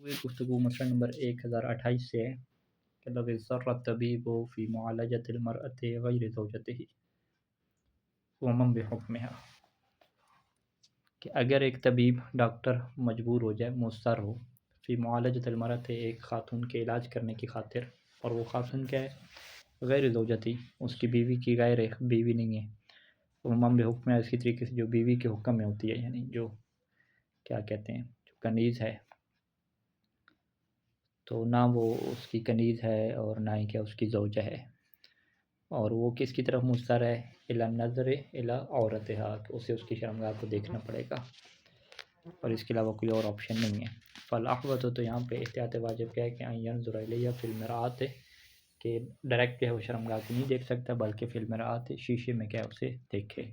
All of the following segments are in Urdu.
یہ گفتگو مسئلہ نمبر 1028 سے ہے کہ لو اضطر الطبیب فی معالجۃ المرأة غیر زوجتہ ومن بحکمها، کہ اگر ایک طبیب ڈاکٹر مجبور ہو جائے، مضطر ہو، فی معالجۃ المرأة ایک خاتون کے علاج کرنے کی خاطر، اور وہ خاتون کیا ہے؟ غیر زوجتی، اس کی بیوی کی غیر بیوی نہیں ہے، ومن بحکمها اسی طریقے سے جو بیوی کے حکم میں ہوتی ہے، یعنی جو کیا کہتے ہیں، جو کنیز ہے، تو نہ وہ اس کی کنیز ہے اور نہ ہی کیا اس کی زوجہ ہے، اور وہ کس کی طرف مضطر ہے؟ الی النظر الی عورتها، کہ اسے اس کی شرمگاہ کو دیکھنا پڑے گا، اور اس کے علاوہ کوئی اور آپشن نہیں ہے۔ فالاحوط، تو یہاں پہ احتیاط واجب کیا ہے کہ ان ینظر الیہ فی المرآۃ، کہ ڈائریکٹ جو ہے وہ شرمگاہ کو نہیں دیکھ سکتا، بلکہ فی المرآۃ، شیشے میں کیا ہے اسے دیکھے۔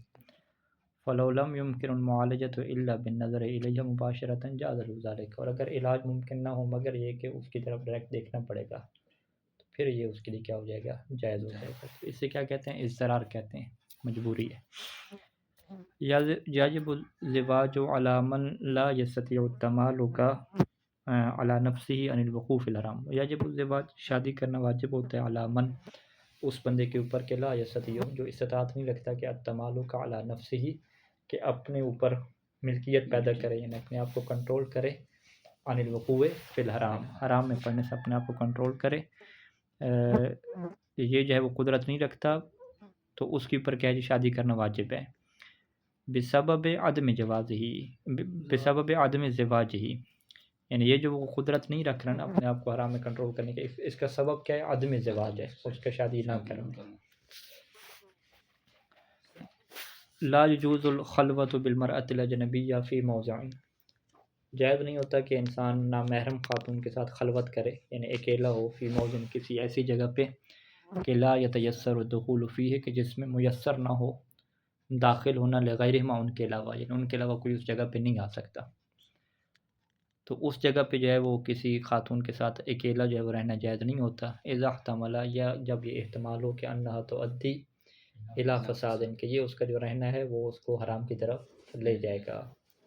فلو لم يمكن المعالجۃ الا بالنظر الیہ مباشرۃ جاز له ذلک، اور اگر علاج ممکن نہ ہو مگر یہ کہ اس کی طرف ڈائریکٹ دیکھنا پڑے گا، تو پھر یہ اس کے لیے کیا ہو جائے گا؟ جائز ہو جائے گا۔ تو اسے کیا کہتے ہیں؟ اضطرار کہتے ہیں، مجبوری ہے۔ یجب الزواج علی من لا یستطیع التمالک علی نفسہ عن الوقوع فی الحرام، یجب الزواج، شادی کرنا واجب ہوتا ہے، علی من، اس بندے کے اوپر کہ لا یستطیع، جو استطاعت نہیں رکھتا کہ التمالک علی نفسہ، کہ اپنے اوپر ملکیت پیدا کرے، یعنی اپنے آپ کو کنٹرول کرے، عن الوقوع فی الحرام، حرام میں پڑنے سے اپنے آپ کو کنٹرول کرے، یہ جو ہے وہ قدرت نہیں رکھتا، تو اس کے اوپر کیا ہے جی؟ شادی کرنا واجب ہے۔ بسبب عدم جواز ہی، بسبب عدم زواج ہی، یعنی یہ جو وہ قدرت نہیں رکھ رہا نا اپنے آپ کو حرام میں کنٹرول کرنے کے، اس کا سبب کیا ہے؟ عدم زواج ہے، اس کا شادی نہ کرنا۔ لا یجوز الخلوۃ بالمرأۃ الاجنبیہ فی موضع، جائز نہیں ہوتا کہ انسان نامحرم خاتون کے ساتھ خلوت کرے، یعنی اکیلا ہو، فی موضع، کسی ایسی جگہ پہ کہ لا یتیسر الدخول فیہ، کہ جس میں میسر نہ ہو داخل ہونا، لغیرہما، ان کے علاوہ، یعنی ان کے علاوہ کوئی اس جگہ پہ نہیں آ سکتا، تو اس جگہ پہ جو ہے وہ کسی خاتون کے ساتھ اکیلا جو ہے وہ رہنا جائز نہیں ہوتا۔ اذا احتمل، یا جب یہ احتمال ہو کہ انہا تؤدی الی فساد، کہ یہ اس کا جو رہنا ہے وہ اس کو حرام کی طرف لے جائے گا،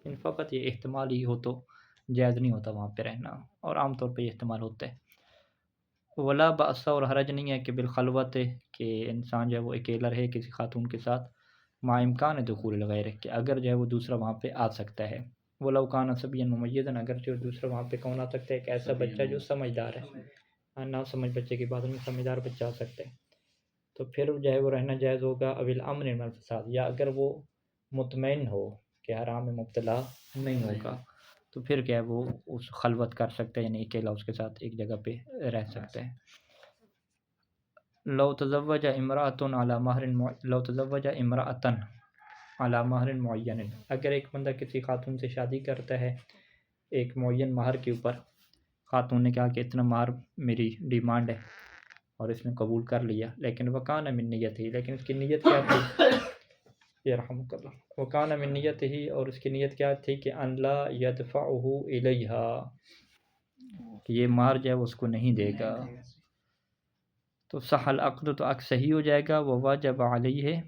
ان فقط یہ احتمال ہی ہو تو جائز نہیں ہوتا وہاں پہ رہنا، اور عام طور پہ یہ احتمال ہوتا ہے۔ ولا بأس، اور حرج نہیں ہے کہ بالخلوت، کہ انسان جو ہے وہ اکیلا رہے کسی خاتون کے ساتھ، مع امکان دخول الغیر، کہ اگر جو ہے وہ دوسرا وہاں پہ آ سکتا ہے، ولو کان صبیا ممیزا، اگر جو دوسرا وہاں پہ کون آ سکتا ہے؟ ایک ایسا بچہ جو سمجھدار ہے، نہ سمجھ بچے کی بات نہیں، سمجھدار بچہ آ سکتا ہے، تو پھر جو ہے وہ رہنا جائز ہوگا۔ اول امن من الفساد، یا اگر وہ مطمئن ہو کہ حرام میں مبتلا نہیں ہوگا، تو پھر کیا ہے وہ اس خلوت کر سکتا ہے، یعنی اکیلا اس کے ساتھ ایک جگہ پہ رہ سکتا ہے۔ لو تزوج امرأۃ علی مہر لو تزوج امرأۃ علی مہر معین، اگر ایک بندہ کسی خاتون سے شادی کرتا ہے ایک معین مہر کے اوپر، خاتون نے کہا کہ اتنا مہر میری ڈیمانڈ ہے، اور اس نے قبول کر لیا، لیکن وکان من نیت ہی، لیکن اس کی نیت کیا تھی؟ یرحمک اللہ، وکان من نیت ہی، اور اس کی نیت کیا تھی؟ کہ ان لا یدفعہ الیہا، کہ یہ مہر جو ہے وہ اس کو نہیں دے گا، تو صح العقد، تو عقد صحیح ہو جائے گا، وواجب علیہ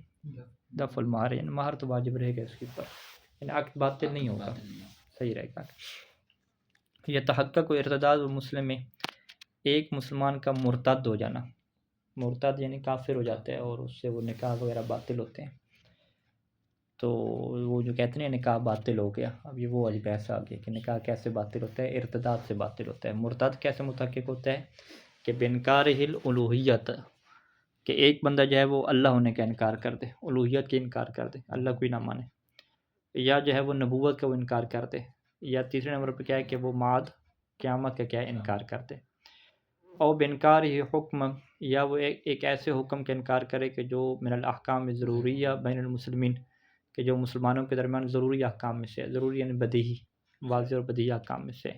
دفع المہر، یعنی مہر تو واجب رہے گا اس کے اوپر، یعنی عقد باطل نہیں ہوگا، صحیح رہے گا۔ یہ تحقق و ارتداد مسلم میں، ایک مسلمان کا مرتد ہو جانا، مرتد یعنی کافر ہو جاتا ہے، اور اس سے وہ نکاح وغیرہ باطل ہوتے ہیں، تو وہ جو کہتے ہیں نکاح باطل ہو گیا، اب یہ وہ والی بحث آ گئی کہ نکاح کیسے باطل ہوتا ہے؟ ارتداد سے باطل ہوتا ہے۔ مرتد کیسے متحقق ہوتا ہے؟ کہ بانکارہ الالوہیت، کہ ایک بندہ جو ہے وہ اللہ ہونے کا انکار کر دے، الوہیت کا انکار کر دے، اللہ کوئی نہ مانے، یا جو ہے وہ نبوت کا وہ انکار کر دے، یا تیسرے نمبر پہ کیا ہے کہ وہ معاد قیامت کا کیا ہے؟ انکار کر دے، اور بانکار ہی حکم، یا وہ ایک ایسے حکم کا انکار کرے کہ جو من الاحکام ضروریہ بین المسلمین، کہ جو مسلمانوں کے درمیان ضروری احکام میں سے، ضروری یعنی بدیہی، واضح اور بدیہی احکام میں سے،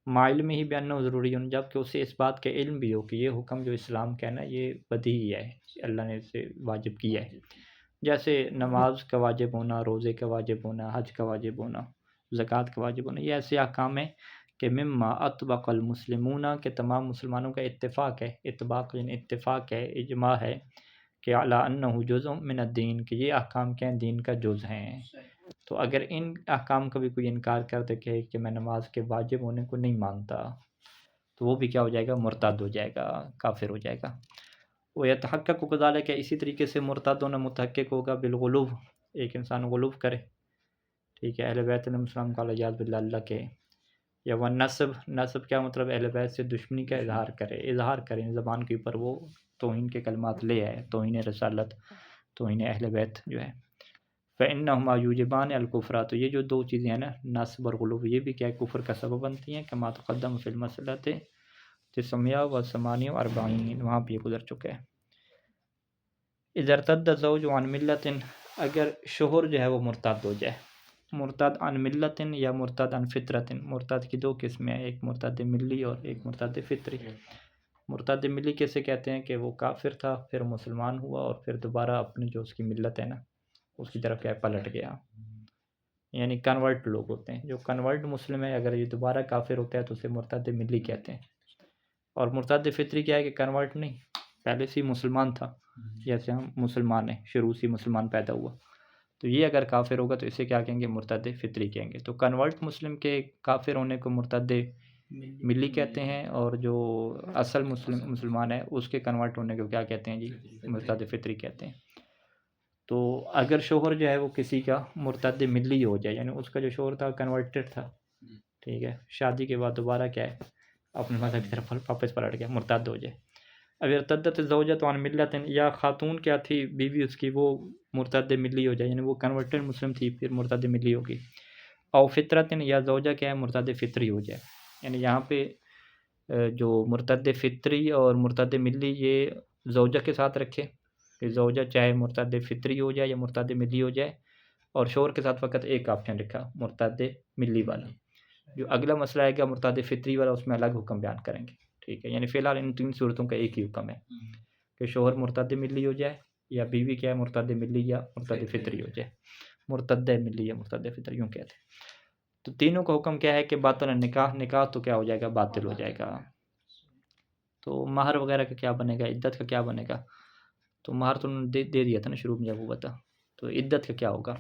مع علم ہی بانہ ضروری، جب کہ اسے اس بات کا علم بھی ہو کہ یہ حکم جو اسلام کا ہے نا یہ بدیہی ہے، اللہ نے اسے واجب کیا ہے، جیسے نماز کا واجب ہونا، روزے کا واجب ہونا، حج کا واجب ہونا، زکوٰۃ کا واجب ہونا، یہ ایسے احکام ہیں کہ مما اطبق المسلمون، کہ تمام مسلمانوں کا اتفاق ہے، اتباق یعنی اتفاق ہے، اجماع ہے، کہ علی انہ جزء من الدین، کہ یہ احکام کے دین کا جز ہیں، تو اگر ان احکام کا بھی کوئی انکار کر دے کہ میں نماز کے واجب ہونے کو نہیں مانتا، تو وہ بھی کیا ہو جائے گا؟ مرتد ہو جائے گا، کافر ہو جائے گا۔ وہ یتحقق کذالک، اسی طریقے سے مرتد ہونا متحقق ہوگا بالغلو، ایک انسان غلو کرے، ٹھیک ہے، اہل بیت علیہ السلام کا الیاذ باللہ اللہ کے، یا وہ نسب کیا مطلب؟ اہل بیت سے دشمنی کا اظہار کریں زبان کے اوپر، وہ توہین کے کلمات لے آئے، توہین رسالت، توہین اہل بیت جو ہے۔ فإنہما یوجبان الکفر، تو یہ جو دو چیزیں ہیں نا، نسب اور غلو، یہ بھی کیا ہے؟ کفر کا سبب بنتی ہیں، کما تقدم فی المسئلۃ 948، وہاں پہ یہ گزر چکے ہیں۔ اذا ارتد الزوج عن ملت، اگر شوہر جو ہے وہ مرتد ہو جائے، مرتد عن ملت یا مرتد عن فطرت، مرتد کی دو قسمیں ہیں، ایک مرتد ملی اور ایک مرتد فطری۔ مرتد ملی کیسے کہتے ہیں؟ کہ وہ کافر تھا، پھر مسلمان ہوا، اور پھر دوبارہ اپنی جو اس کی ملت ہے نا اس کی طرف کیا پلٹ گیا، یعنی کنورٹ لوگ ہوتے ہیں۔ جو کنورٹ مسلم ہے، اگر یہ دوبارہ کافر ہوتا ہے تو اسے مرتد ملی کہتے ہیں۔ اور مرتد فطری کیا ہے؟ کہ کنورٹ نہیں، پہلے سے ہی مسلمان تھا، جیسے ہم مسلمان ہیں، شروع سے مسلمان پیدا ہوا، تو یہ اگر کافر ہوگا تو اسے کیا کہیں گے؟ مرتد فطری کہیں گے۔ تو کنورٹ مسلم کے کافر ہونے کو مرتد ملی کہتے ہیں، اور جو اصل مسلمان ہے اس کے کنورٹ ہونے کو کیا کہتے ہیں جی؟ مرتد فطری کہتے ہیں۔ تو اگر شوہر جو ہے وہ کسی کا مرتد ملی ہو جائے، یعنی اس کا جو شوہر تھا کنورٹڈ تھا، ٹھیک ہے، شادی کے بعد دوبارہ کیا ہے؟ اپنے مذہب کی طرف واپس پلٹ گیا، مرتد ہو جائے۔ اگر ارتدت الزوجۃ عن ملت، یا خاتون کیا تھی، بیوی اس کی، وہ مرتد ملی ہو جائے، یعنی وہ کنورٹڈ مسلم تھی پھر مرتد ملی ہوگی۔ او فطرت، یا زوجہ کیا ہے؟ مرتد فطری ہو جائے، یعنی یہاں پہ جو مرتد فطری اور مرتد ملی یہ زوجہ کے ساتھ رکھے، کہ زوجہ چاہے مرتد فطری ہو جائے یا مرتد ملی ہو جائے، اور شوہر کے ساتھ فقط ایک آپشن رکھا، مرتد ملی والا۔ جو اگلا مسئلہ آئے گا مرتد فطری والا، اس میں الگ حکم بیان کریں گے، ٹھیک ہے۔ یعنی فی الحال ان تین صورتوں کا ایک ہی حکم ہے، کہ شوہر مرتد ملی ہو جائے، یا بیوی کیا ہے؟ مرتد ملی یا مرتد فطری ہو جائے، مرتد ملی یا مرتد فطری یوں کہتے ہیں۔ تو تینوں کا حکم کیا ہے؟ کہ باطل نکاح، نکاح تو کیا ہو جائے گا؟ باطل ہو جائے گا۔ تو مہر وغیرہ کا کیا بنے گا؟ عدت کا کیا بنے گا؟ تو مہر تو انہوں نے دے دیا تھا نا شروع میں جب وہ بتا، تو عدت کا کیا ہوگا؟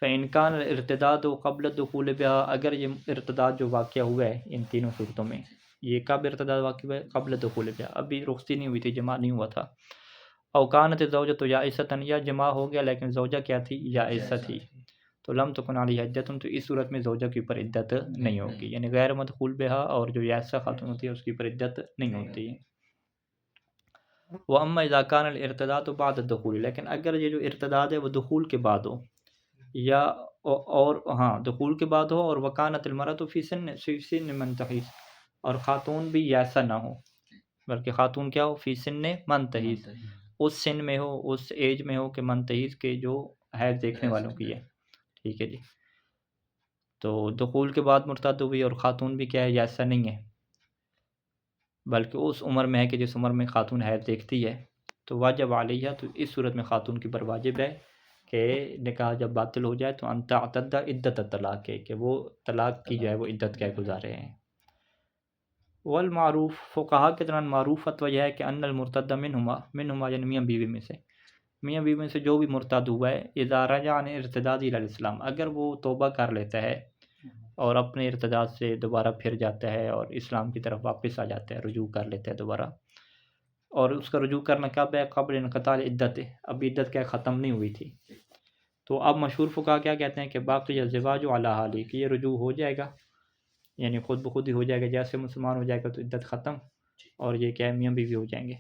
فإن كان الارتداد قبل الدخول بها، اگر یہ ارتداد جو واقعہ ہوا ہے ان تینوں صورتوں میں، یہ کب ارتداد واقع ہوا ہے؟ قبل الدخول بها، ابھی رخصتی نہیں ہوئی تھی، جماع نہیں ہوا تھا۔ او كانت الزوجۃ یائسۃ، یا جماع ہو گیا لیکن زوجہ کیا تھی؟ یائسہ تھی، تو لم تکن علیہا عدۃ، تو اس صورت میں زوجہ کے اوپر عدت نہیں ہوگی، یعنی غیر مدخول بها، اور جو یائسہ خاتون ہوتی ہے اس کے اوپر عدت نہیں ہوتی ہے۔ وَأَمَّا إِذَا كَانَ الْإِرْتِدَادُ بَعْدَ الدُّخُولِ، لیکن اگر یہ جو ارتداد ہے وہ دخول کے بعد ہو، یا اور ہاں دخول کے بعد ہو، اور وَكَانَتِ الْمَرْأَةُ فِي سِنِّ مَنْ تَحِيض، اور خاتون بھی ایسا نہ ہو، بلکہ خاتون کیا ہو؟ فی سن من تحیض، اس سن میں ہو، اس ایج میں ہو کہ من تحیض کے جو حیض دیکھنے والوں کی ہے، ٹھیک ہے جی۔ تو دخول کے بعد مرتد ہوئی، اور خاتون بھی کیا ہے؟ ایسا نہیں ہے، بلکہ اس عمر میں ہے کہ جس عمر میں خاتون حیض دیکھتی ہے، تو واجب علیہ، تو اس صورت میں خاتون کے پر واجب ہے کہ نکاح جب باطل ہو جائے تو ان تعتد عدت الطلاق ہے، کہ وہ طلاق کی جو ہے وہ عدت کیا گزارے ہیں۔ والمعروف، فقہا کے دوران معروف فتویٰ یہ ہے کہ ان المرتد منہما یعنی میاں بیوی میں سے، میاں بیوی میں سے جو بھی مرتد ہوا ہے، اذا رجع عن ارتداد الی الاسلام، اگر وہ توبہ کر لیتا ہے اور اپنے ارتداد سے دوبارہ پھر جاتا ہے اور اسلام کی طرف واپس آ جاتا ہے، رجوع کر لیتا ہے دوبارہ، اور اس کا رجوع کرنا کب ہے؟ قبل انقطاع عدت، اب عدت کیا ختم نہیں ہوئی تھی، تو اب مشہور فقہا کیا کہتے ہیں کہ باقی الزواج علی حالی، کہ یہ رجوع ہو جائے گا، یعنی خود بخود ہی ہو جائے گا، جیسے مسلمان ہو جائے گا تو عدت ختم، اور یہ کیا ہے؟ میاں بیوی ہو جائیں گے،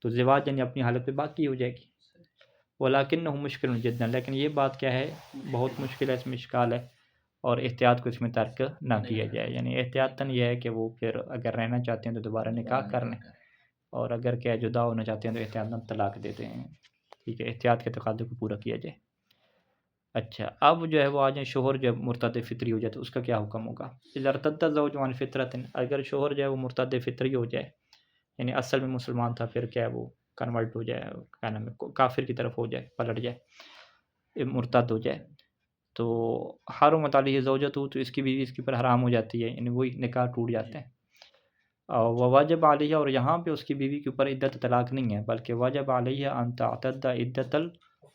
تو زواج یعنی اپنی حالت پہ باقی ہو جائے گی۔ ولیکنہ مشکل جدا، لیکن یہ بات کیا ہے؟ بہت مشکل ہے، اس میں اشکال ہے، اور احتیاط کو اس میں ترک نہ کیا جائے، یعنی احتیاطاً یہ ہے کہ وہ پھر اگر رہنا چاہتے ہیں تو دوبارہ نکاح کر لیں، اور اگر کیا جدا ہونا چاہتے ہیں تو احتیاطاً طلاق دیتے ہیں، ٹھیک ہے، احتیاط کے تقاضے کو پورا کیا جائے۔ اچھا، اب جو ہے وہ آ جائیں شوہر جب مرتد فطری ہو جائے تو اس کا کیا حکم ہوگا؟ اذا ارتد الزوج عن فطرۃ، اگر شوہر جو ہے وہ مرتد فطری ہو جائے، یعنی اصل میں مسلمان تھا، پھر کیا ہے وہ کنورٹ ہو جائے، کیا نام ہے، کافر کی طرف ہو جائے، پلٹ جائے، مرتد ہو جائے، تو حرمت علیہ زوجتہ، تو اس کی بیوی اس کے اوپر حرام ہو جاتی ہے، یعنی وہی نکاح ٹوٹ جاتے ہیں۔ اور واجب علیہ، اور یہاں پہ اس کی بیوی کے اوپر عدت طلاق نہیں ہے، بلکہ واجب علیہ ان تعتد عدت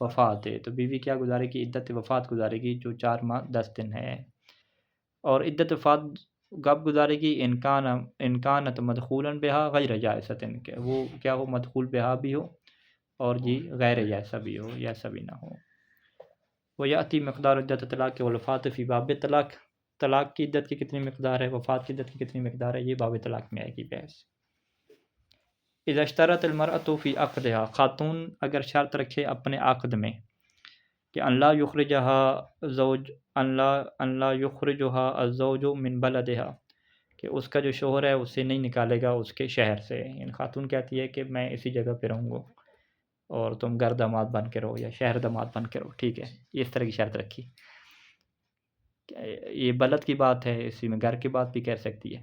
وفات ہے، تو بیوی کیا گزارے گی؟ عدت وفات گزارے گی، جو 4 ماہ 10 دن ہے۔ اور عدت وفات کب گزارے گی؟ انکانت مدخولاً بہا غیر جائزۃ، کہ وہ کیا ہو؟ مدخول بہا بھی ہو اور جی غیر جائزہ بھی ہو، ایسا بھی نہ ہو۔ ویاتی مقدار عدت طلاق والوفات فی باب طلاق، طلاق کی عدت کی کتنی مقدار ہے، وفات کی عدت کی کتنی مقدار ہے، یہ باب طلاق میں آئے گی بحث۔ اذا اشترط المرأة فی عقدها، خاتون اگر شرط رکھے اپنے عقد میں کہ ان لا یخرجها زوج ان لا یخرجها الزوج من بلدها، کہ اس کا جو شوہر ہے اسے نہیں نکالے گا اس کے شہر سے، یعنی خاتون کہتی ہے کہ میں اسی جگہ پہ رہوں گا اور تم گھر داماد بن کے رہو یا شہر داماد بن کے رہو، ٹھیک ہے، اس طرح کی شرط رکھی۔ یہ بلد کی بات ہے، اسی میں گھر کی بات بھی کہہ سکتی ہے۔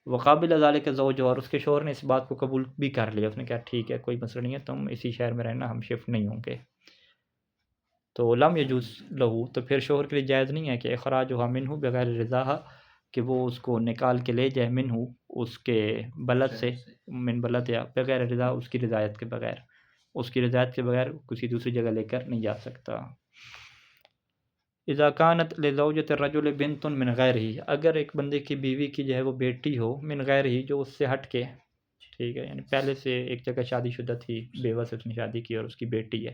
وقابل ذالک الزوج، اور اس کے شوہر نے اس بات کو قبول بھی کر لیا، اس نے کہا ٹھیک ہے کوئی مسئلہ نہیں ہے، تم اسی شہر میں رہنا، ہم شفٹ نہیں ہوں گے۔ تو لم یجوز لہو، تو پھر شوہر کے لیے جائز نہیں ہے کہ اخراجھا منہ بغیر رضاہا، کہ وہ اس کو نکال کے لے جائے منہ اس کے بلد سے، من بلد یا بغیر رضا، اس کی رضایت کے بغیر، اس کی رضایت کے بغیر کسی دوسری جگہ لے کر نہیں جا سکتا۔ اذا كانت لزوجة الرجل بنت من غیرہ، اگر ایک بندے کی بیوی کی جو ہے وہ بیٹی ہو، من غیرہ، جو اس سے ہٹ کے، ٹھیک ہے، یعنی پہلے سے ایک جگہ شادی شدہ تھی، بیوہ سے اس نے شادی کی اور اس کی بیٹی ہے،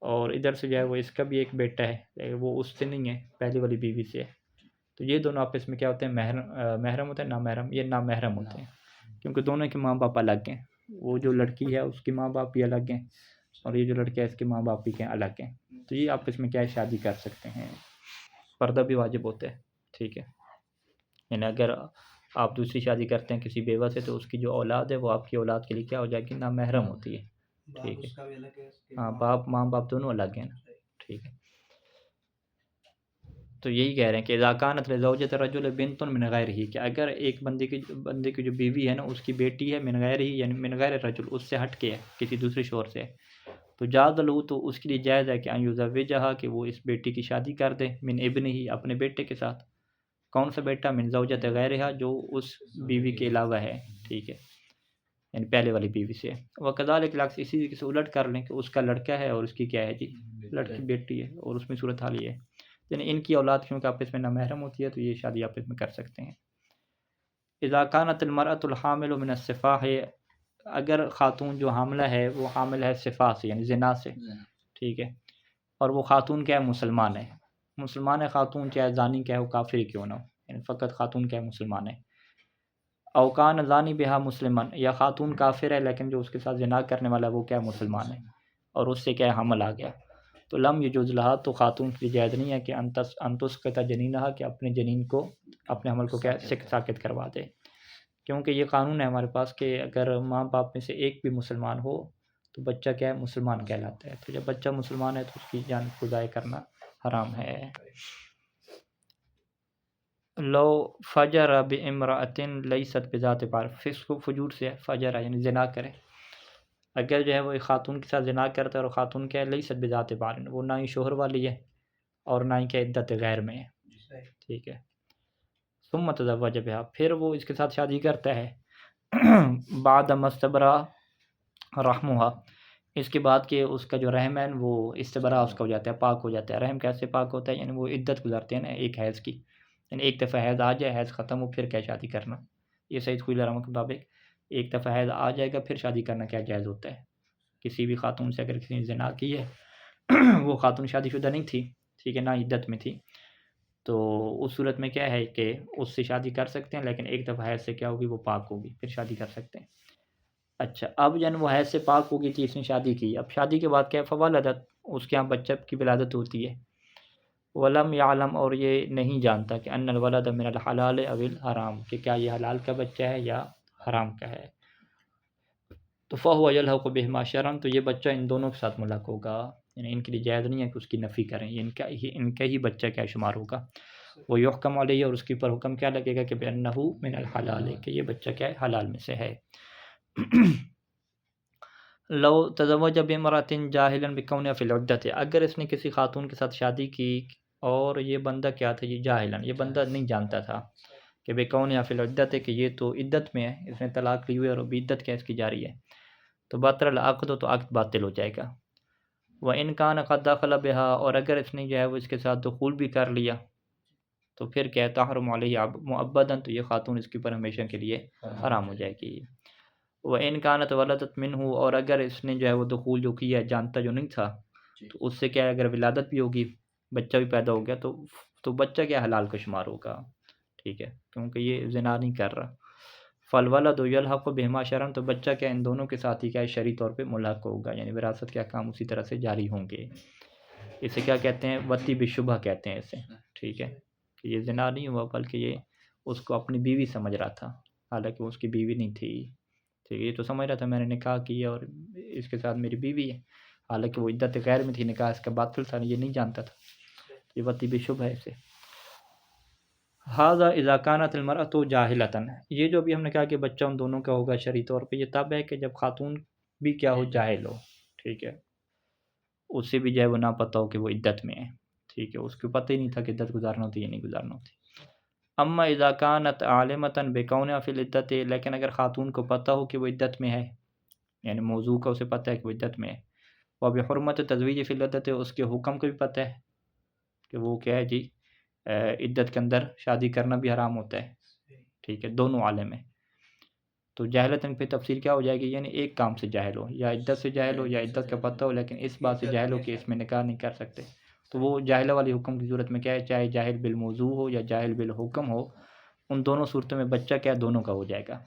اور ادھر سے جو ہے وہ اس کا بھی ایک بیٹا ہے، لیکن وہ اس سے نہیں ہے، پہلی والی بیوی سے ہے، تو یہ دونوں آپس میں کیا ہوتے ہیں؟ محرم ہوتے ہیں، نامحرم، یہ نامحرم ہوتے ہیں، کیونکہ دونوں کے ماں باپ الگ ہیں، وہ جو لڑکی ہے اس کے ماں باپ بھی الگ ہیں اور یہ جو لڑکا ہے اس کے ماں باپ بھی کیا الگ ہیں، تو یہ آپس میں کیا ہے؟ شادی کر سکتے ہیں، پردہ بھی واجب ہوتا ہے، ٹھیک ہے، یعنی اگر آپ دوسری شادی کرتے ہیں کسی بیوہ سے تو اس کی جو اولاد ہے وہ آپ کی اولاد کے لیے کیا ہو جائے گی؟ نامحرم ہوتی ہے، ٹھیک ہے، ہاں، ماں باپ دونوں الگ ہیں نا، ٹھیک ہے۔ تو یہی کہہ رہے ہیں کہ اذا كانت لزوجة الرجل بنت من غیرہ، کہ اگر ایک بندے کی جو بیوی ہے نا اس کی بیٹی ہے، من غیرہ یعنی من غیر الرجل، اس سے ہٹ کے ہے، کسی دوسرے شوہر سے، تو جاز لہو، تو اس کے لیے جائز ہے کہ ان یزوجھا، کہ وہ اس بیٹی کی شادی کر دے، من ابنہ، اپنے بیٹے کے ساتھ۔ کون سا بیٹا؟ من زوجۃ غیرہا، جو اس بیوی کے علاوہ ہے، ٹھیک ہے، یعنی پہلے والی بیوی سے۔ وکذالک العکس، اسی طریقے سے الٹ کر لیں کہ اس کا لڑکا ہے اور اس کی کیا ہے جی؟ لڑکی بیٹی ہے، اور اس میں صورتحال یہ ہے، یعنی ان کی اولاد کیونکہ آپس میں نامحرم ہوتی ہے تو یہ شادی آپس میں کر سکتے ہیں۔ اذا كانت المرأة الحامل من السفاح، اگر خاتون جو حاملہ ہے وہ حامل ہے سفاح سے، یعنی زنا سے، ٹھیک ہے، اور وہ خاتون کیا ہے؟ مسلمان ہے، مسلمان ہے خاتون، چاہے زانی کیا ہے وہ کافر ہی کیوں نہ ہو، یعنی فقط خاتون کیا ہے؟ مسلمان ہے۔ اوکان زانی بہا مسلمان، یا خاتون کافر ہے لیکن جو اس کے ساتھ زنا کرنے والا ہے وہ کیا ہے؟ مسلمان ہے، اور اس سے کیا ہے؟ حمل آ گیا، تو لم یجوز لہا، تو خاتون کی جائز نہیں ہے کہ انتسقط جنینہا، کہ اپنے جنین کو، اپنے حمل کو کیا ساقط کروا دے، کیونکہ یہ قانون ہے ہمارے پاس کہ اگر ماں باپ میں سے ایک بھی مسلمان ہو تو بچہ کیا ہے؟ مسلمان کہلاتا ہے، تو جب بچہ مسلمان ہے تو اس کی جان کو ضائع کرنا حرام ہے۔ لو فجر بامرأۃ لیست بذات بار، فسق و فجور سے فجر یعنی زنا کرے، اگر جو ہے وہ ایک خاتون کے ساتھ زنا کرتا ہے اور خاتون کیا ہے؟ لیست بذات بار، وہ نہ ہی شوہر والی ہے اور نہ ہی کیا عدت غیر میں ہے، ٹھیک ہے، ثم تزوج بها، پھر وہ اس کے ساتھ شادی کرتا ہے، بعد مستبرا رحمھا، اس کے بعد کہ اس کا جو رحم ہے وہ استبرا اس کا ہو جاتا ہے، پاک ہو جاتا ہے۔ رحم کیسے پاک ہوتا ہے؟ یعنی وہ عدت گزارتے ہیں نا ایک حیض کی، یعنی ایک دفعہ حیض آ جائے، حیض ختم ہو، پھر کیا شادی کرنا، یہ سعید خوئی رحمہ کے مطابق ایک دفعہ حیض آ جائے گا پھر شادی کرنا کیا جائز ہوتا ہے۔ کسی بھی خاتون سے اگر کسی نے زنا کی ہے وہ خاتون شادی شدہ نہیں تھی، ٹھیک ہے، نہ عدت میں تھی، تو اس صورت میں کیا ہے کہ اس سے شادی کر سکتے ہیں، لیکن ایک دفعہ حیض سے کیا ہوگی؟ وہ پاک ہوگی، پھر شادی کر سکتے ہیں۔ اچھا، اب جن وہ حیض سے پاک ہوگی تھی، اس نے شادی کی، اب شادی کے بعد کیا ہے؟ فولدت، اس کے یہاں بچہ کی ولادت ہوتی ہے، ولم یعلم، اور یہ نہیں جانتا کہ ان الولد من الحلال او الحرام، کہ کیا یہ حلال کا بچہ ہے یا حرام کا ہے، تو فہو یلحق بہما شرعا، تو یہ بچہ ان دونوں کے ساتھ ملحق ہوگا، یعنی ان کے لیے جائز نہیں ہے کہ اس کی نفی کریں، یہ ان کا ہی بچہ کیا شمار ہوگا۔ وہ یحکم علیہ، اور اس کے اوپر حکم کیا لگے گا کہ بانہ من الحلال، کہ یہ بچہ کیا ہے؟ حلال میں سے ہے۔ لو تزوج بامرأۃ جاہلا بکونها فی العدۃ، اگر اس نے کسی خاتون کے ساتھ شادی کی اور یہ بندہ کیا تھا؟ یہ جاہلا، یہ بندہ نہیں جانتا تھا کہ بکونها فی العدۃ، کہ یہ تو عدت میں ہے، اس نے طلاق لی ہوئی ہے اور ابھی عدت کیا اس کی جاری ہے، تو باطل العقد، تو عقد باطل ہو جائے گا۔ وَإِنْ كَانَ قَدْ دَخَلَ بِهَا، اور اگر اس نے جو ہے وہ اس کے ساتھ دخول بھی کر لیا تو پھر کیا ہے تحرم علیہ مؤبداً، تو یہ خاتون اس کے اوپر ہمیشہ کے لیے حرام ہو جائے گی۔ وَإِنْ كَانَتْ وَلَدَتْ مِنْهُ، اور اگر اس نے جو ہے وہ دخول جو کیا ہے جانتا جو نہیں تھا، تو اس سے کیا ہے اگر ولادت بھی ہوگی، بچہ بھی پیدا ہو گیا، تو بچہ کیا حلال کا شمار ہوگا، ٹھیک ہے، کیونکہ یہ زنا نہیں کر رہا۔ فالولد یلحق بہما شرعاً، تو بچہ کیا ان دونوں کے ساتھ ہی کیا ہے شرعی طور پہ ملحق ہوگا، یعنی وراثت کے احکام اسی طرح سے جاری ہوں گے۔ اسے کیا کہتے ہیں؟ وتی بشبہ کہتے ہیں اسے، ٹھیک ہے، کہ یہ زنا نہیں ہوا بلکہ یہ اس کو اپنی بیوی سمجھ رہا تھا، حالانکہ وہ اس کی بیوی نہیں تھی، ٹھیک ہے، یہ تو سمجھ رہا تھا میں نے نکاح کیا اور اس کے ساتھ میری بیوی ہے، حالانکہ وہ عدت غیر میں تھی، نکاح اس کا باطل تھا، یہ نہیں جانتا تھا، یہ وتی بشبہ ہے اسے۔ ھذا اذا كانت المرأة جاہلۃ، یہ جو بھی ہم نے کہا کہ بچہ ان دونوں کا ہوگا شرعی طور پہ، یہ تب ہے کہ جب خاتون بھی کیا ہو جاہل ہو، ٹھیک ہے، اسے بھی جو ہے وہ نہ پتہ ہو کہ وہ عدت میں ہے، ٹھیک ہے، اس کو پتہ ہی نہیں تھا کہ عدت گزارنا ہوتی ہے یا نہیں گزارنا ہوتی۔ اما اذا كانت عالمة بكونها في العدت، لیکن اگر خاتون کو پتہ ہو کہ وہ عدت میں ہے، یعنی موضوع کا اسے پتہ ہے کہ وہ عدت میں ہے، وبحرمت تزویج فی العدت، اس کے حکم کو بھی پتہ ہے کہ وہ کیا ہے جی عدت کے اندر شادی کرنا بھی حرام ہوتا ہے، ٹھیک ہے، دونوں عالم ہیں، تو جاہلتن پہ تفسیر کیا ہو جائے گی؟ یعنی ایک کام سے جاہل ہو، یا عدت سے جاہل ہو یا عدت کا پتہ ہو، لیکن اس بات سے جاہل ہو کہ اس میں نکاح نہیں کر سکتے، تو وہ جاہلہ والی حکم کی صورت میں کیا ہے، چاہے جاہل بالموضوع ہو یا جاہل بالحکم ہو، ان دونوں صورتوں میں بچہ کیا دونوں کا ہو جائے گا۔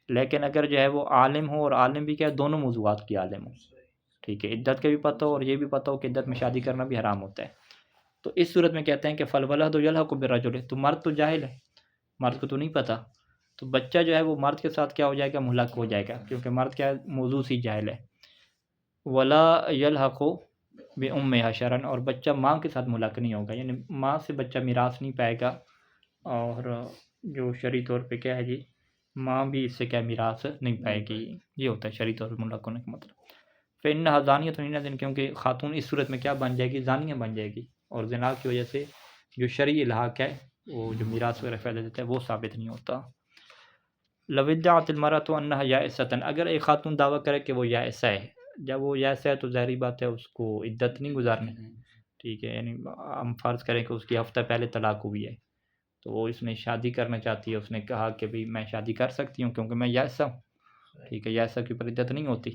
لیکن اگر جو ہے وہ عالم ہو، اور عالم بھی کیا دونوں موضوعات کی عالم ہو، ٹھیک ہے، عدت کا بھی پتہ ہو اور یہ بھی پتہ ہو کہ عدت میں شادی کرنا بھی حرام ہوتا ہے، تو اس صورت میں کہتے ہیں کہ فالولد یلحق بالرجل، تو مرد تو جاہل ہے، مرد کو تو نہیں پتہ، تو بچہ جو ہے وہ مرد کے ساتھ کیا ہو جائے گا؟ ملحق ہو جائے گا، کیونکہ مرد کیا موضوع سی جاہل ہے۔ ولا یلحق بامھا شرعاً، اور بچہ ماں کے ساتھ ملحق نہیں ہوگا، یعنی ماں سے بچہ میراث نہیں پائے گا، اور جو شرعی طور پہ کیا ہے جی ماں بھی اس سے کیا میراث نہیں پائے گی، یہ ہوتا ہے شرعی طور پہ ملحق ہونے کا مطلب۔ فإنها زانیۃ حینئذ، کیونکہ خاتون اس صورت میں کیا بن جائے گی؟ زانیہ بن جائے گی، اور زنا کی وجہ سے جو شرعی الحاق ہے، وہ جو میراث وغیرہ فائدہ دیتا ہے، وہ ثابت نہیں ہوتا۔ لو ادعت المرأة انها یائسۃ، اگر ایک خاتون دعویٰ کرے کہ وہ یائسہ ہے، جب وہ یائسہ ہے تو ظاہری بات ہے اس کو عدت نہیں گزارنی، ٹھیک ہے، یعنی ہم فرض کریں کہ اس کی ہفتہ پہلے طلاق ہوئی ہے، تو وہ اس نے شادی کرنا چاہتی ہے، اس نے کہا کہ بھئی میں شادی کر سکتی ہوں کیونکہ میں یائسہ ہوں، ٹھیک ہے، یائسہ کے اوپر عدت نہیں ہوتی،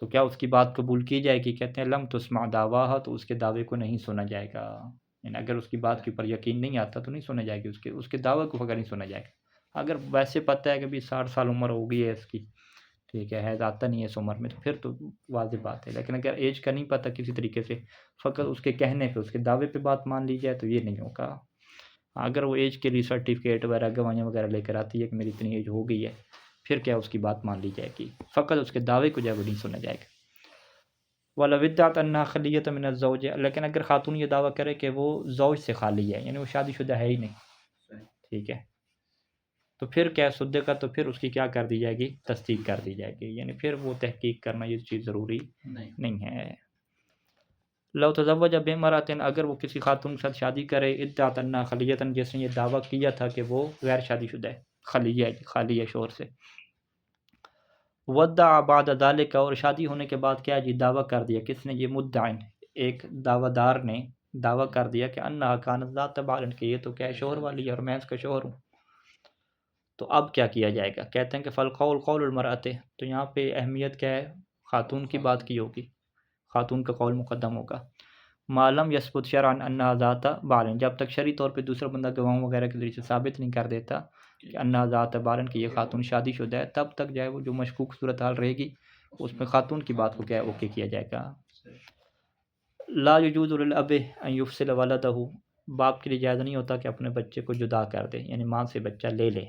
تو کیا اس کی بات قبول کی جائے گی؟ کہتے ہیں لم تسمع دعواها، تو اس کے دعوے کو نہیں سنا جائے گا، یعنی اگر اس کی بات کے اوپر یقین نہیں آتا تو نہیں سنا جائے گی، اس کے دعوے کو اگر نہیں سنا جائے گا۔ اگر ویسے پتہ ہے کہ بھی 60 سال عمر ہو گئی ہے اس کی، ٹھیک ہے، حیض آتا نہیں ہے اس عمر میں، تو پھر تو واضح بات ہے، لیکن اگر ایج کا نہیں پتہ کسی طریقے سے، فقط اس کے کہنے پہ، اس کے دعوے پہ بات مان لی جائے تو یہ نہیں ہوگا۔ اگر وہ ایج کے لیے سرٹیفکیٹ وغیرہ گواہیاں وغیرہ لے کر آتی ہے کہ میری اتنی ایج ہو گئی ہے، پھر کیا اس کی بات مان لی جائے گی، فقط اس کے دعوے کو جو ہے وہ نہیں سنا جائے گا۔ وَلَوِ ادَّعَتْ أَنَّهَا خَلِيَّةٌ مِنَ الزَّوْجِ، لیکن اگر خاتون یہ دعویٰ کرے کہ وہ زوج سے خالی ہے، یعنی وہ شادی شدہ ہے ہی نہیں، ٹھیک ہے، تو پھر کیا صدقہ، تو پھر اس کی کیا کر دی جائے گی؟ تصدیق کر دی جائے گی، یعنی پھر وہ تحقیق کرنا یہ چیز ضروری نہیں ہے۔ لو تزوج بامرأة، اگر وہ کسی خاتون کے ساتھ شادی کرے، ادعت انها خلیۃ، جس نے یہ دعویٰ کیا تھا کہ وہ غیر شادی شدہ ہے، خالی ہے شوہر سے، ودع بعد ذلك، اور شادی ہونے کے بعد کیا جی دعویٰ کر دیا، کس نے؟ یہ مدعن، ایک دعویٰ دار نے دعویٰ کر دیا کہ انها كانت ذات بال، کہ یہ تو کیا ہے شوہر والی ہے اور میں اس کا شوہر ہوں، تو اب کیا کیا جائے گا؟ کہتے ہیں کہ فالقول قول المرأة، تو یہاں پہ اہمیت کیا ہے؟ خاتون کی بات کی ہوگی، خاتون کا قول مقدم ہوگا۔ معلوم یثبت شرعا انها ذات بال، جب تک شرعی طور پہ دوسرا بندہ گواہوں وغیرہ کے ذریعے سے ثابت نہیں کر دیتا کہ انها ذات بال، کہ یہ خاتون شادی شدہ ہے، تب تک جائے وہ جو مشکوک صورتحال رہے گی اس میں خاتون کی بات کو کیا ہے اوکے کیا جائے گا۔ لا یجوز للاب ان یفصل ولدہ، باپ کے لیے جائز نہیں ہوتا کہ اپنے بچے کو جدا کر دے، یعنی ماں سے بچہ لے لے،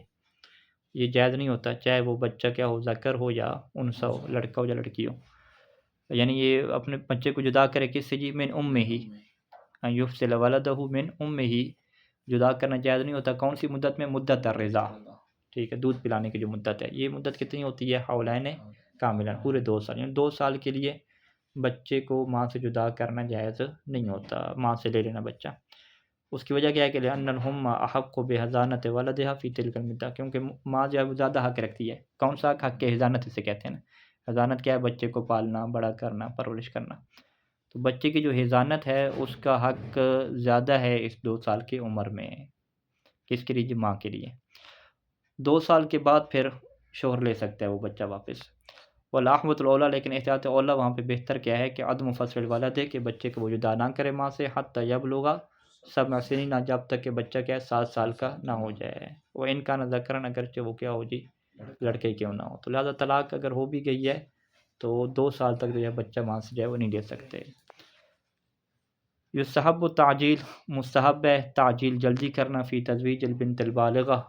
یہ جائز نہیں ہوتا، چاہے وہ بچہ کیا ہو، ذکر ہو یا انثی ہو، لڑکا ہو یا لڑکی ہو، یعنی یہ اپنے بچے کو جدا کرے کس سے جی؟ من امہ ہی، ان یفصل ولدہ من امہ ہی، جدا کرنا جائز نہیں ہوتا، کون سی مدت میں؟ مدت الرضا، ٹھیک ہے، دودھ پلانے کی جو مدت ہے، یہ مدت کتنی ہوتی ہے؟ حولین کاملن، پورے 2 سال، یعنی 2 سال کے لیے بچے کو ماں سے جدا کرنا جائز نہیں ہوتا، ماں سے لے لینا بچہ۔ اس کی وجہ کیا ہے کہ لأن الام احق بحضانۃ ولدها فی تلک المدۃ، کیونکہ ماں جو ہے وہ زیادہ حق رکھتی ہے، کون سا حق کے؟ حضانت اسے کہتے ہیں نا، حضانت کیا ہے؟ بچے کو پالنا، بڑا کرنا، پرورش کرنا، تو بچے کی جو حضانت ہے اس کا حق زیادہ ہے اس 2 سال کی عمر میں، کس کے لیے؟ ماں کے لیے۔ 2 سال کے بعد پھر شوہر لے سکتا ہے وہ بچہ واپس۔ والأحوط الاولیٰ، لیکن احتیاط اولیٰ وہاں پہ بہتر کیا ہے کہ عدم فصل الولد ہے، کہ بچے کو وہ جدا نہ کرے ماں سے، حتی یبلغ 7 سنین، جب تک کہ بچہ کیا ہے 7 سال کا نہ ہو جائے۔ وہ ان کان ذکرن، اگرچہ وہ کیا ہو جی لڑکے کیوں نہ ہو۔ تو لہٰذا طلاق اگر ہو بھی گئی ہے تو 2 سال تک جو ہے بچہ ماں سے جو ہے وہ نہیں لے سکتے۔ یستحب التعجیل، مستحب ہے تعجیل جلدی کرنا، فی تزویج البنت البالغہ،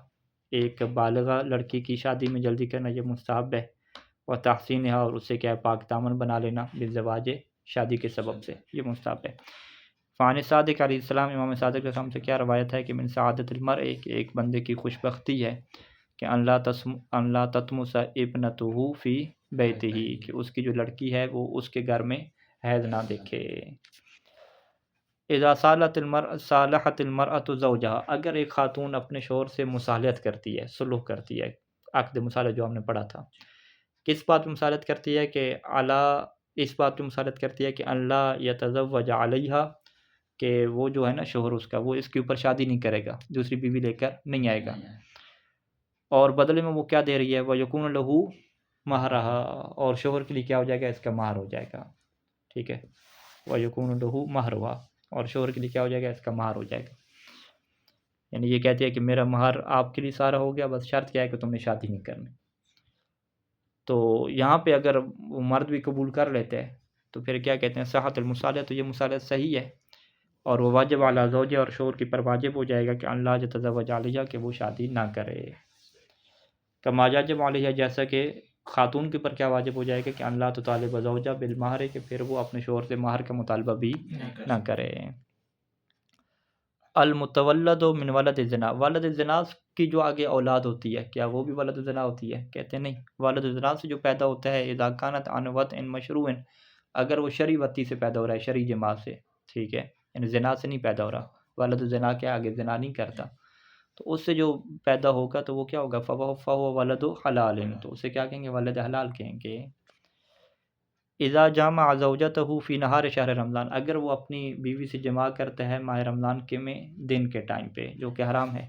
ایک بالغہ لڑکی کی شادی میں جلدی کرنا یہ مستحب ہے، و تحسینها، اور اسے کیا ہے پاک دامن بنا لینا، بالزواج، شادی کے سبب سے، یہ مستحب ہے۔ فان صادق علیہ السلام، امام صادق علیہ السلام سے کیا روایت ہے کہ من سعادت المرء، ایک بندے کی خوش بختی ہے کہ ان لا تطمس ابنته فی بیتہ، کہ اس کی جو لڑکی ہے وہ اس کے گھر میں حیض نہ دیکھے۔ اذا صالحت المرأة زوجها، اگر ایک خاتون اپنے شوہر سے مصالحت کرتی ہے، صلح کرتی ہے، عقد مصالحہ جو ہم نے پڑھا تھا، کس بات پہ مصالحت کرتی ہے؟ کہ اس بات پہ مصالحت کرتی ہے کہ اللہ یتزوج علیہا، کہ وہ جو ہے نا شوہر اس کا، وہ اس کے اوپر شادی نہیں کرے گا، دوسری بیوی لے کر نہیں آئے گا، اور بدلے میں وہ کیا دے رہی ہے؟ وَيَكُونُ لَهُ مَهْرَهَا، اور شوہر کے لیے کیا ہو جائے گا؟ اس کا مہر ہو جائے گا، ٹھیک ہے، وَيَكُونُ لَهُ مَهْرُهَا، اور شوہر کے لیے کیا ہو جائے گا؟ اس کا مہر ہو جائے گا۔ یعنی یہ کہتے ہیں کہ میرا مہر آپ کے لیے سارا ہو گیا، بس شرط کیا ہے کہ تم نے شادی نہیں کرنی۔ تو یہاں پہ اگر وہ مرد بھی قبول کر لیتے ہیں تو پھر کیا کہتے ہیں؟ صحت المصالحہ، تو یہ مصالحت صحیح ہے، اور وہ واجب علی زوجہ، اور شوہر کی پر واجب ہو جائے گا کہ اللہ یتزوج علیہا، کہ وہ شادی نہ کرے۔ کما یجب علیہا، جیسا کہ خاتون کے پر کیا واجب ہو جائے گا کہ اللہ تطالب زوجہ بالمہر، کہ پھر وہ اپنے شوہر سے مہر کا مطالبہ بھی نہ کرے۔ المتولد من ولد الزنا، ولد الزنا کی جو آگے اولاد ہوتی ہے کیا وہ بھی ولد الزنا ہوتی ہے؟ کہتے ہیں نہیں، ولد الزنا سے جو پیدا ہوتا ہے اذا کانت عن وطء مشروع، اگر وہ شرعی وطی سے پیدا ہو رہا ہے، شرعی جماع سے، ٹھیک ہے، یعنی زنا سے نہیں پیدا ہو رہا، ولد الزنا کے آگے زنا نہیں کرتا، تو اس سے جو پیدا ہوگا تو وہ کیا ہوگا؟ فهو ولد حلال، تو اسے کیا کہیں گے؟ ولد حلال کہیں گے۔ اذا جامع زوجته فی نہار شہر رمضان، اگر وہ اپنی بیوی سے جماع کرتا ہے ماہ رمضان کے میں دن کے ٹائم پہ، جو کہ حرام ہے،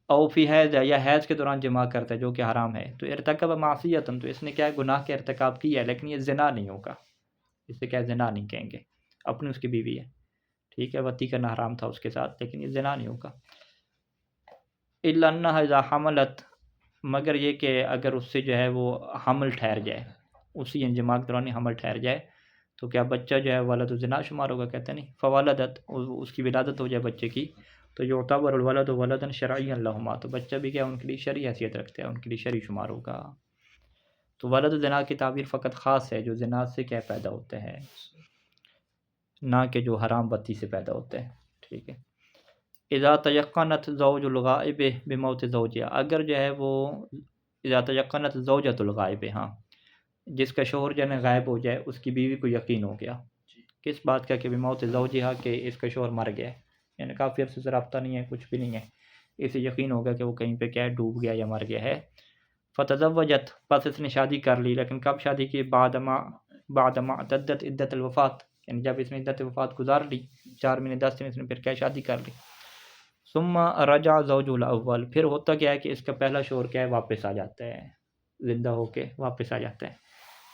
او فی حیض، یا حیض کے دوران جماع کرتا ہے جو کہ حرام ہے، تو ارتکب معصیۃ، تو اس نے کیا ہے؟ گناہ کے ارتکاب کیا ہے، لیکن یہ زنا نہیں ہوگا، اسے کیا زنا نہیں کہیں گے، اپنی اس کی بیوی ہے، ٹھیک ہے، وطی کرنا حرام تھا اس کے ساتھ، لیکن یہ زنا نہیں ہوگا۔ الا انها اذا حملت، مگر یہ کہ اگر اس سے جو ہے وہ حمل ٹھہر جائے، اسی انجماع کے دوران حمل ٹھہر جائے، تو کیا بچہ جو ہے ولد الزنا شمار ہوگا؟ کہتے ہیں نہیں، فولدت، اس کی ولادت ہو جائے بچے کی، تو یعتبر الولد ولدا شرعیا لہما، تو بچہ بھی کیا ان کے لیے شرعی حیثیت رکھتا ہے، ان کے لیے شرعی شمار ہوگا۔ تو ولد الزنا کی تعبیر فقط خاص ہے جو زنا سے کیا پیدا ہوتے ہیں، نہ کہ جو حرام بتی سے پیدا ہوتے ہیں، ٹھیک ہے۔ اذا تیقنت زوج الغائب بموت زوجها، اگر جو ہے وہ اذا تیقنت زوجۃ الغائب، ہاں، جس کا شوہر جو ہے غائب ہو جائے، اس کی بیوی کو یقین ہو گیا، کس بات کا؟ کہ بموت زوجها، کہ اس کا شوہر مر گیا ہے، یعنی کافی عرصے سے رابطہ نہیں ہے، کچھ بھی نہیں ہے، اسے یقین ہوگا کہ وہ کہیں پہ کیا ہے ڈوب گیا یا مر گیا ہے، فتزوجت، پس اس نے شادی کر لی، لیکن کب شادی کی؟ بعدما اعتدت عدت الوفات، یعنی جب اس نے عدت وفات گزار لی 4 مہینے 10 دن، اس نے پھر کیا شادی کر لی۔ ثم رجع زوج الاول، پھر ہوتا کیا ہے کہ اس کا پہلا شوہر کیا ہے واپس آ جاتا ہے، زندہ ہو کے واپس آ جاتا ہے،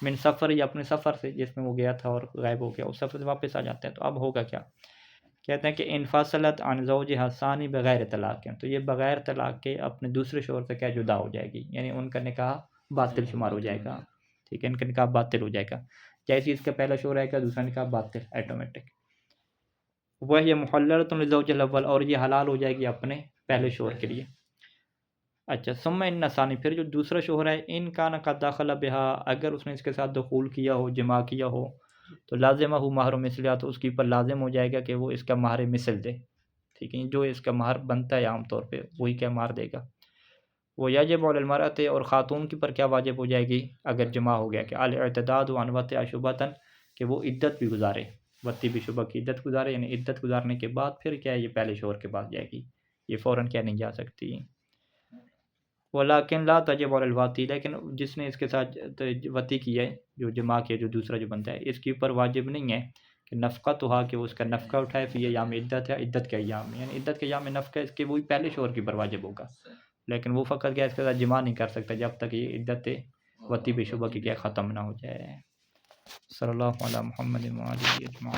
من سفر، یا اپنے سفر سے جس میں وہ گیا تھا اور غائب ہو گیا، اس سفر سے واپس آ جاتا ہے، تو اب ہوگا کیا؟ کہتے ہیں کہ انفصلت عن زوجها الثانی بغیر طلاق، تو یہ بغیر طلاق کے اپنے دوسرے شوہر سے کیا جدا ہو جائے گی، یعنی ان کا نکاح باطل شمار ہو جائے گا، ٹھیک ہے، ان کا نکاح باطل ہو جائے گا، جیسے اس کا پہلا شوہر ہے کا دوسرا نکاح باطل ایٹومیٹک۔ وہ یہ محللۃ لزوج الاول، اور یہ حلال ہو جائے گی اپنے پہلے شوہر کے لیے۔ اچھا، ثم ان ثانی، پھر جو دوسرا شوہر ہے، ان کان قد دخل بها، اگر اس نے اس کے ساتھ دخول کیا ہو، جماع کیا ہو، تو لازمہ مہر مثلیہ، تو اس کے اوپر لازم ہو جائے گا کہ وہ اس کا مہر مثل دے، ٹھیک ہے، جو اس کا مہر بنتا ہے عام طور پہ وہی کیا مہر دے گا۔ وہ یجب علی المرأۃ، اور خاتون کے پر کیا واجب ہو جائے گی اگر جماع ہو گیا، کہ الاعتداد عن وطئ شبہۃ، کہ وہ عدت بھی گزارے، وطی بھی شبہ کی عدت گزارے، یعنی عدت گزارنے کے بعد پھر کیا ہے یہ پہلے شوہر کے پاس جائے گی، یہ فوراً کیا نہیں جا سکتی۔ ولیکن لا تجب علی الواتی، لیکن جس نے اس کے ساتھ وطی کی ہے، جو جمع کیا، جو دوسرا جو بنتا ہے، اس کے اوپر واجب نہیں ہے کہ نفقہ تو ہا کہ وہ اس کا نفقہ اٹھائے فی ایام عدت ہے، عدت کے ایام میں، یعنی عدت کے ایام میں نفقہ اس کے وہی پہلے شوہر کے اوپر واجب ہوگا، لیکن وہ فقط کیا اس کے ساتھ جمع نہیں کر سکتا جب تک یہ عدت وطی بے شبہ کی کیا ختم نہ ہو جائے۔ صلی اللہ علی محمد و آلہ اجمعین۔